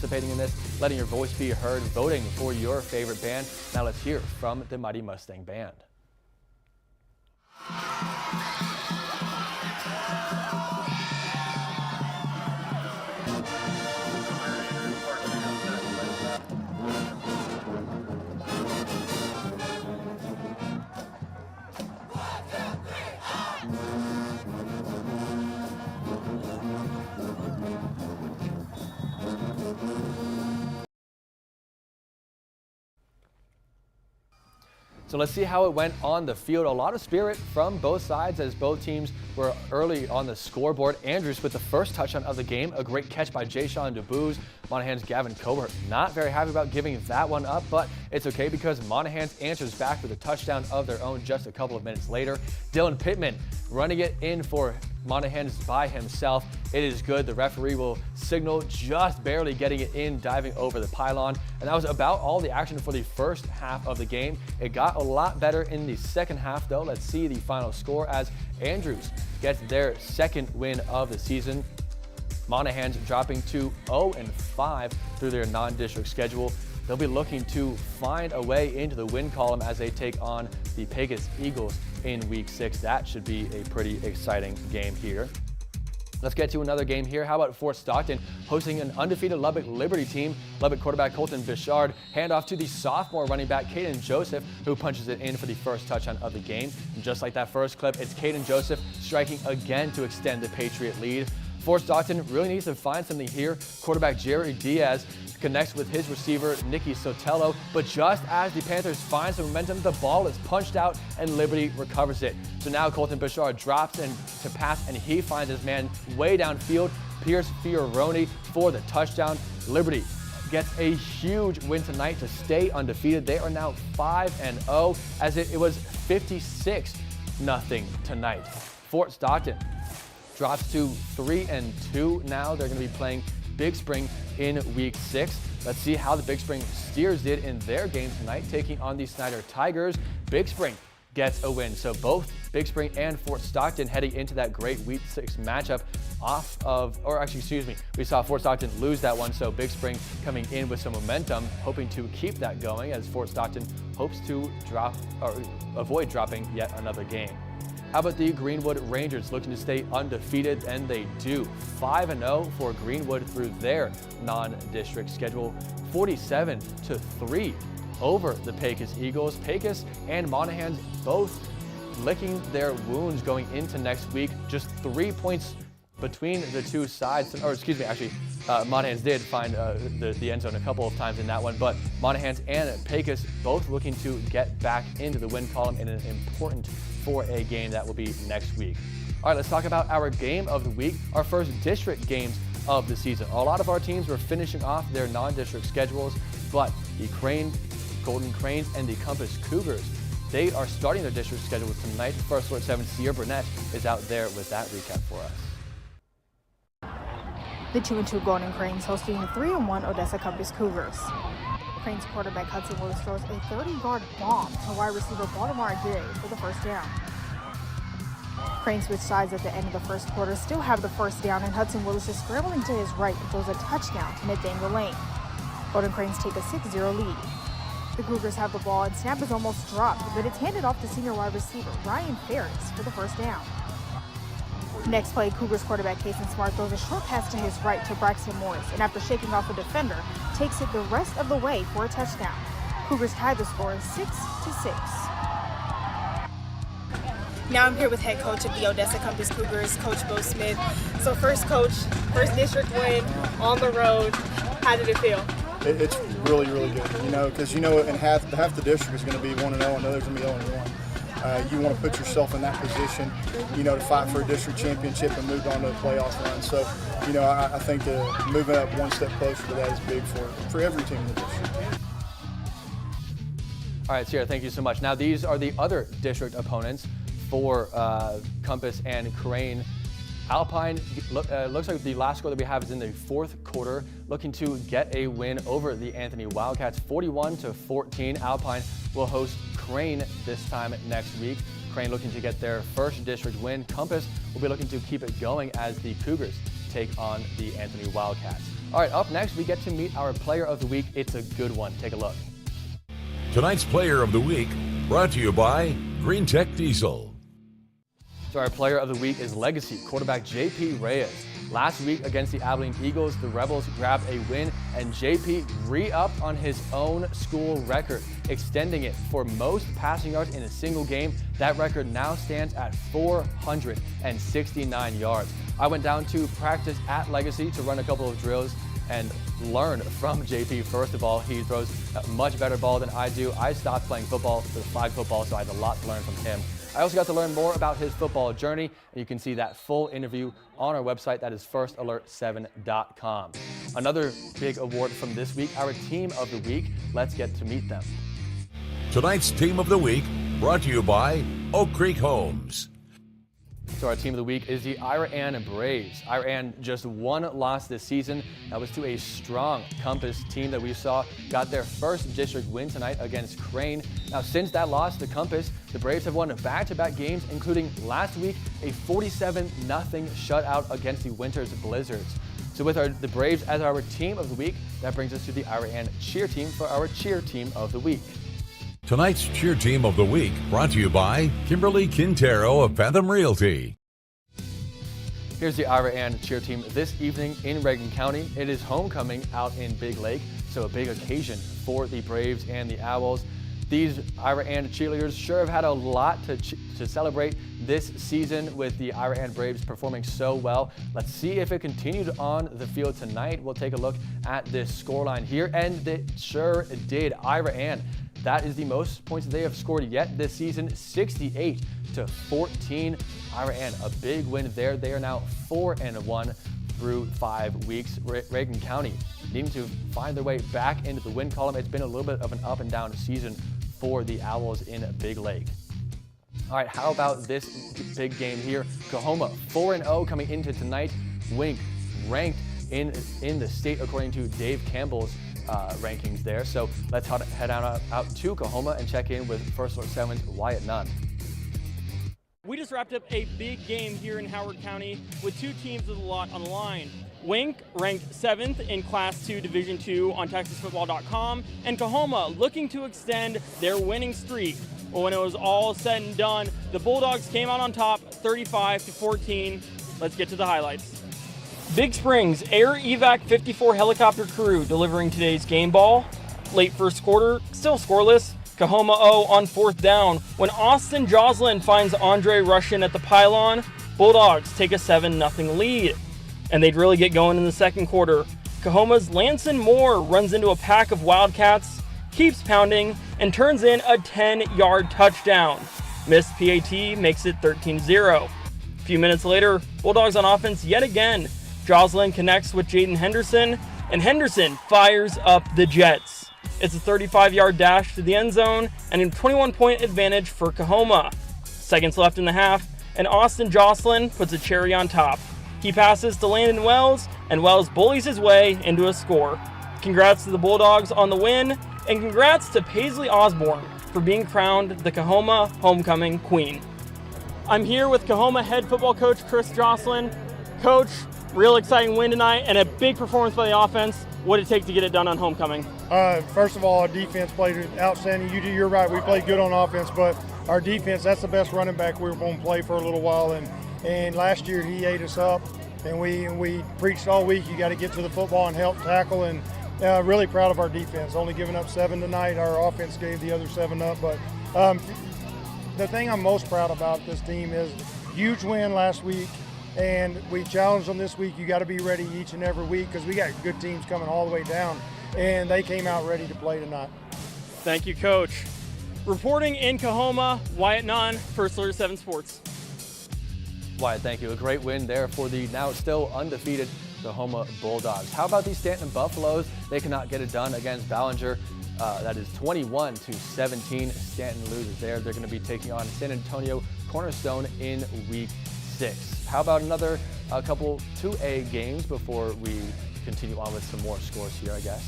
participating in this, letting your voice be heard, voting for your favorite band. Now let's hear from the Mighty Mustang Band. So let's see how it went on the field. A lot of spirit from both sides as both teams were early on the scoreboard. Andrews with the first touchdown of the game. A great catch by Jayshawn DeBooz. Monahan's Gavin Cobert not very happy about giving that one up, but it's okay because Monahan's answers back with a touchdown of their own just a couple of minutes later. Dylan Pittman running it in for Monahan's by himself. It is good. The referee will signal just barely getting it in, diving over the pylon. And that was about all the action for the first half of the game. It got a lot better in the second half, though. Let's see the final score as Andrews gets their second win of the season. Monahan's dropping to 0-5 through their non-district schedule. They'll be looking to find a way into the win column as they take on the Pecos Eagles in Week 6. That should be a pretty exciting game here. Let's get to another game here. How about Fort Stockton hosting an undefeated Lubbock Liberty team? Lubbock quarterback Colton Bichard handoff to the sophomore running back Caden Joseph, who punches it in for the first touchdown of the game. And just like that first clip, it's Caden Joseph striking again to extend the Patriot lead. Fort Stockton really needs to find something here. Quarterback Jerry Diaz connects with his receiver Nicky Sotelo, but just as the Panthers find some momentum, the ball is punched out and Liberty recovers it. So now Colton Bichard drops in to pass and he finds his man way downfield, Pierce Fioroni for the touchdown. Liberty gets a huge win tonight to stay undefeated. They are now 5-0 as it was 56-0 tonight. Fort Stockton drops to 3-2 now. They're going to be playing Big Spring in Week 6. Let's see how the Big Spring Steers did in their game tonight, taking on the Snyder Tigers. Big Spring gets a win. So both Big Spring and Fort Stockton heading into that great Week 6 matchup we saw Fort Stockton lose that one. So Big Spring coming in with some momentum, hoping to keep that going as Fort Stockton hopes to avoid dropping yet another game. How about the Greenwood Rangers looking to stay undefeated? And they do. 5-0 for Greenwood through their non-district schedule. 47-3 over the Pecos Eagles. Pecos and Monahan's both licking their wounds going into next week. Just 3 points between the two sides. Monahan's did find the end zone a couple of times in that one, but Monahan's and Pecos both looking to get back into the win column in an important 4A game that will be next week. All right, let's talk about our game of the week, our first district games of the season. A lot of our teams were finishing off their non-district schedules, but the Golden Cranes and the Compass Cougars, they are starting their district schedule tonight. First Alert 7 Sierra Burnett is out there with that recap for us. The 2-2 Golden Cranes hosting the 3-1 Odessa Compass Cougars. Cranes quarterback Hudson Willis throws a 30-yard bomb to wide receiver Baltimore Aguirre for the first down. Cranes switch sides at the end of the first quarter, still have the first down, and Hudson Willis is scrambling to his right and throws a touchdown to Nathaniel Lane. Golden Cranes take a 6-0 lead. The Cougars have the ball and snap is almost dropped, but it's handed off to senior wide receiver Ryan Ferris for the first down. Next play, Cougars quarterback Kason Smart throws a short pass to his right to Braxton Morris, and after shaking off a defender, takes it the rest of the way for a touchdown. Cougars tie the score 6-6. Now I'm here with head coach of the Odessa Compass Cougars, Coach Bo Smith. So first district win on the road. How did it feel? It's really, really good, because in half the district is going to be 1-0 and the other's going to be 0-1. You want to put yourself in that position, to fight for a district championship and move on to a playoff run. So, I think moving up one step closer to that is big for every team in the district. All right, Sierra, thank you so much. Now, these are the other district opponents for Compass and Crane. Alpine looks like the last score that we have is in the fourth quarter, looking to get a win over the Anthony Wildcats, 41-14. Alpine will host Crane this time next week. Crane looking to get their first district win. Compass will be looking to keep it going as the Cougars take on the Anthony Wildcats. All right, up next, we get to meet our player of the week. It's a good one. Take a look. Tonight's player of the week brought to you by Green Tech Diesel. So our player of the week is Legacy quarterback JP Reyes. Last week against the Abilene Eagles, the Rebels grabbed a win, and JP re-upped on his own school record, extending it for most passing yards in a single game. That record now stands at 469 yards. I went down to practice at Legacy to run a couple of drills and learn from JP. First of all, he throws a much better ball than I do. I stopped playing football for flag football, so I had a lot to learn from him. I also got to learn more about his football journey, and you can see that full interview on our website. That is firstalert7.com. Another big award from this week, our team of the week. Let's get to meet them. Tonight's team of the week brought to you by Oak Creek Homes. So our team of the week is the Ira Ann Braves. Ira Ann just one loss this season. That was to a strong Compass team that we saw got their first district win tonight against Crane. Now, since that loss to Compass, the Braves have won back-to-back games, including last week a 47-0 shutout against the Winters Blizzards. So with the Braves as our team of the week, that brings us to the Ira Ann cheer team for our cheer team of the week. Tonight's cheer team of the week brought to you by Kimberly Quintero of Fathom Realty. Here's the Ira Ann cheer team this evening in Reagan County. It is homecoming out in Big Lake, so a big occasion for the Braves and the Owls. These Ira Ann cheerleaders sure have had a lot to celebrate this season with the Ira Ann Braves performing so well. Let's see if it continued on the field tonight. We'll take a look at this scoreline here, and it sure did. Ira Ann, that is the most points that they have scored yet this season, 68-14. Ira Ann, a big win there. They are now 4-1 through 5 weeks. Reagan County needing to find their way back into the win column. It's been a little bit of an up and down season for the Owls in Big Lake. All right, how about this big game here? Coahoma 4-0 coming into tonight. Wink ranked in the state according to Dave Campbell's rankings there. So let's head out to Coahoma and check in with First Alert 7's Wyatt Nunn. We just wrapped up a big game here in Howard County with two teams with a lot on the line. Wink ranked 7th in Class 2 Division II on TexasFootball.com, and Coahoma looking to extend their winning streak. Well, when it was all said and done, the Bulldogs came out on top 35-14. Let's get to the highlights. Big Springs Air Evac 54 helicopter crew delivering today's game ball. Late first quarter, still scoreless. Coahoma 0 on 4th down when Austin Joslin finds Andre Russian at the pylon. Bulldogs take a 7-0 lead. And they'd really get going in the second quarter. Coahoma's Lanson Moore runs into a pack of Wildcats, keeps pounding, and turns in a 10-yard touchdown. Missed PAT makes it 13-0. A few minutes later, Bulldogs on offense yet again. Joslin connects with Jaden Henderson, and Henderson fires up the Jets. It's a 35-yard dash to the end zone and a 21-point advantage for Coahoma. Seconds left in the half, and Austin Joslin puts a cherry on top. He passes to Landon Wells, and Wells bullies his way into a score. Congrats to the Bulldogs on the win, and congrats to Paisley Osborne for being crowned the Coahoma Homecoming Queen. I'm here with Coahoma head football coach Chris Joslin. Coach, real exciting win tonight and a big performance by the offense. What did it take to get it done on homecoming? First of all, our defense played outstanding. You're right, we played good on offense, but our defense, that's the best running back we were going to play for a little while. And last year he ate us up, and we preached all week, you got to get to the football and help tackle, and really proud of our defense. Only giving up 7 tonight. Our offense gave the other 7 up. But the thing I'm most proud about this team is huge win last week. And we challenged them this week. You got to be ready each and every week because we got good teams coming all the way down. And they came out ready to play tonight. Thank you, Coach. Reporting in Coahoma, Wyatt Nunn, First Alert 7 Sports. Wyatt, thank you. A great win there for the now still undefeated Coahoma Bulldogs. How about these Stanton Buffaloes? They cannot get it done against Ballinger. That is 21-17. Stanton loses there. They're going to be taking on San Antonio Cornerstone in Week 6. How about another couple 2A games before we continue on with some more scores here, I guess.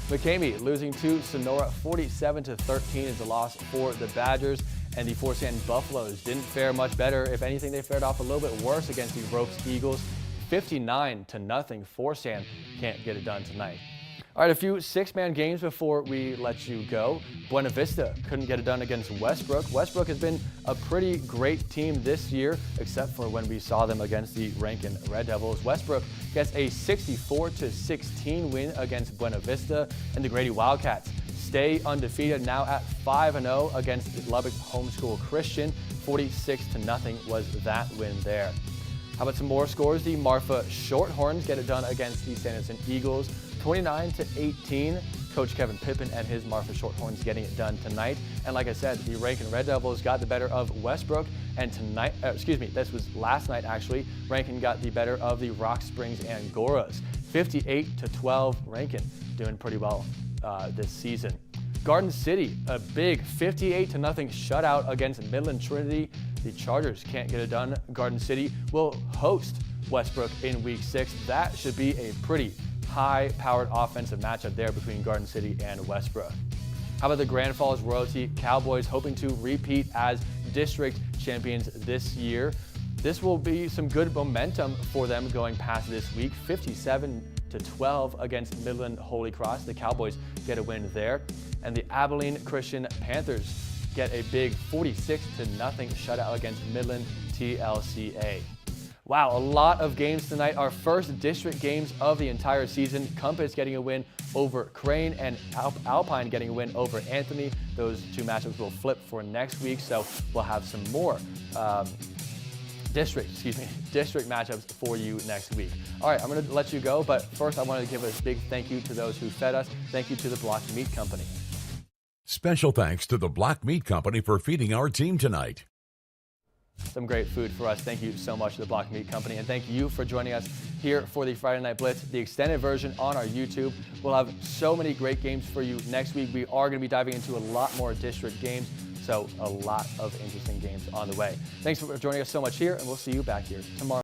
McCamey losing to Sonora 47-13 is a loss for the Badgers, and the Fort Stanton Buffaloes didn't fare much better. If anything, they fared off a little bit worse against the Ropes Eagles, 59-0. Forsan can't get it done tonight. All right, a few six-man games before we let you go. Buena Vista couldn't get it done against Westbrook. Westbrook has been a pretty great team this year, except for when we saw them against the Rankin Red Devils. Westbrook gets a 64-16 win against Buena Vista, and the Grady Wildcats stay undefeated, now at 5-0 against Lubbock Homeschool Christian. 46-0 was that win there. How about some more scores? The Marfa Shorthorns get it done against the Sanderson Eagles, 29-18. Coach Kevin Pippin and his Marfa Shorthorns getting it done tonight. And like I said, the Rankin Red Devils got the better of Westbrook, and tonight, this was last night actually, Rankin got the better of the Rock Springs Angoras. 58-12, Rankin doing pretty well this season. Garden City, a big 58-0 shutout against Midland Trinity. The Chargers can't get it done. Garden City will host Westbrook in Week 6. That should be a pretty high-powered offensive matchup there between Garden City and Westbrook. How about the Grand Falls Royalty Cowboys, hoping to repeat as district champions this year? This will be some good momentum for them going past this week. 57-12 against Midland Holy Cross. The Cowboys get a win there. And the Abilene Christian Panthers get a big 46-0 shutout against Midland TLCA. Wow, a lot of games tonight. Our first district games of the entire season. Compass getting a win over Crane, and Alpine getting a win over Anthony. Those two matchups will flip for next week, so we'll have some more district matchups for you next week. All right, I'm going to let you go, but first I want to give a big thank you to those who fed us. Thank you to the Block Meat Company. Special thanks to the Block Meat Company for feeding our team tonight. Some great food for us. Thank you so much to the Block Meat Company, and thank you for joining us here for the Friday Night Blitz, the extended version on our YouTube. We'll have so many great games for you next week. We are going to be diving into a lot more district games, so a lot of interesting games on the way. Thanks for joining us so much here, and we'll see you back here tomorrow.